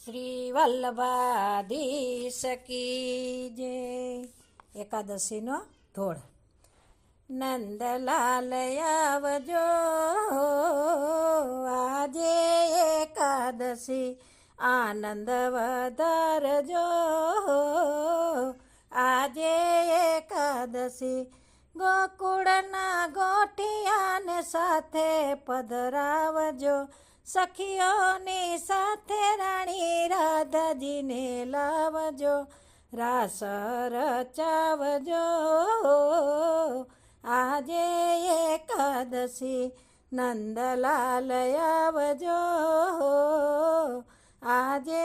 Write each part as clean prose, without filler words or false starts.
શ્રી વલ્લભાધીશ કી જય. એકાદશીનો ધોળ. નંદલાલ આવજો, આજે એકાદશી આનંદ વધારજો. આજે એકાદશી ગોકુળના ગોઠિયાને સાથે પધરાવજો. સખીઓની સાથે રાણી રાધાજીને લાવજો. રાસ રચાવજો, આજે એકાદશી નંદલાલ આવજો. આજે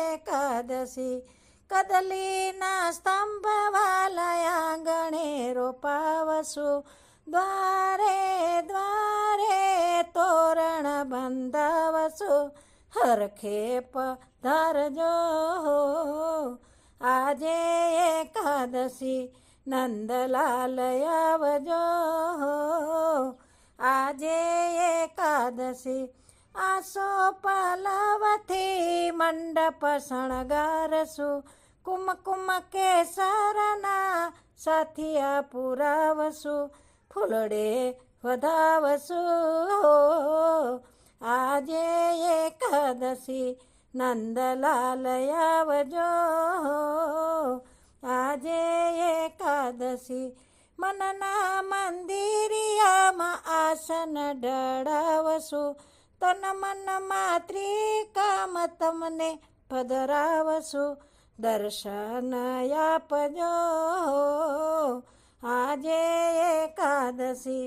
એકાદશી કદલીના સ્તંભ વાલા આંગણે રોપાવશું. દ્વારે દ્વારે તોરણ બંધાવશું. હરખે પધારજો, આજે એકાદશી નંદલાલ આવજો. આજે એકાદશી આસો પલવથી મંડપ શણગારશું. કુમકુમ કેસરના સાથિયા પુરાવશું. ફૂલડે વધાવશું. આજે એકાદશી નંદલાલ આવજો. આજે એકાદશી મનના મંદિરિયામાં આસન ઢળાવશું. તન મનમાં ત્રિકામ તમને પધરાવશું. દર્શન આપજો, આજે એકાદશી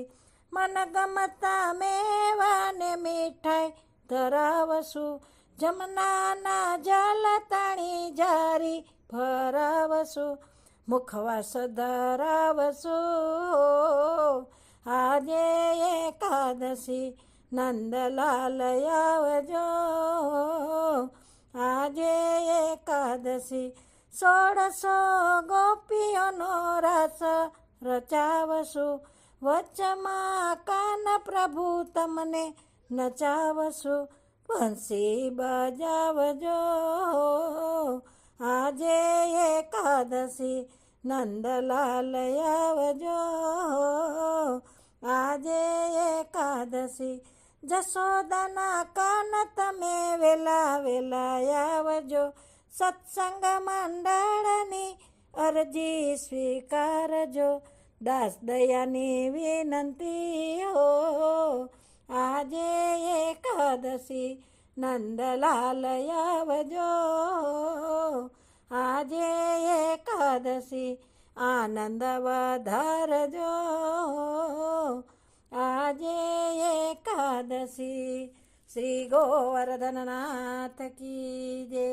મન ગમતા મેવાને મીઠાઈ ધરાવશું. જમનાના જલ તાણી જારી ભરાવશું. મુખવાસ ધરાવશું. આજે એકાદશી નંદલાલ આવજો. આજે એકાદશી 16 ગોપીઓનો રાસ રચાવશું. વચમાં કાન પ્રભુ તમને નચાવશું. બંસી બજાવજો, આજે એકાદશી નંદલાલ આવજો. આજે એકાદશી જશોદાના કાન તમે વેલા વેલા આવજો. સત્સંગ મંડળની અરજી સ્વીકારજો. દાસ દયાની વિનંતી હો, આજે એકાદશી નંદલાલ આવજો. આજે એકાદશી આનંદ વધારજો. આજે એકાદશી શ્રી ગોવર્ધનનાથ કી જય.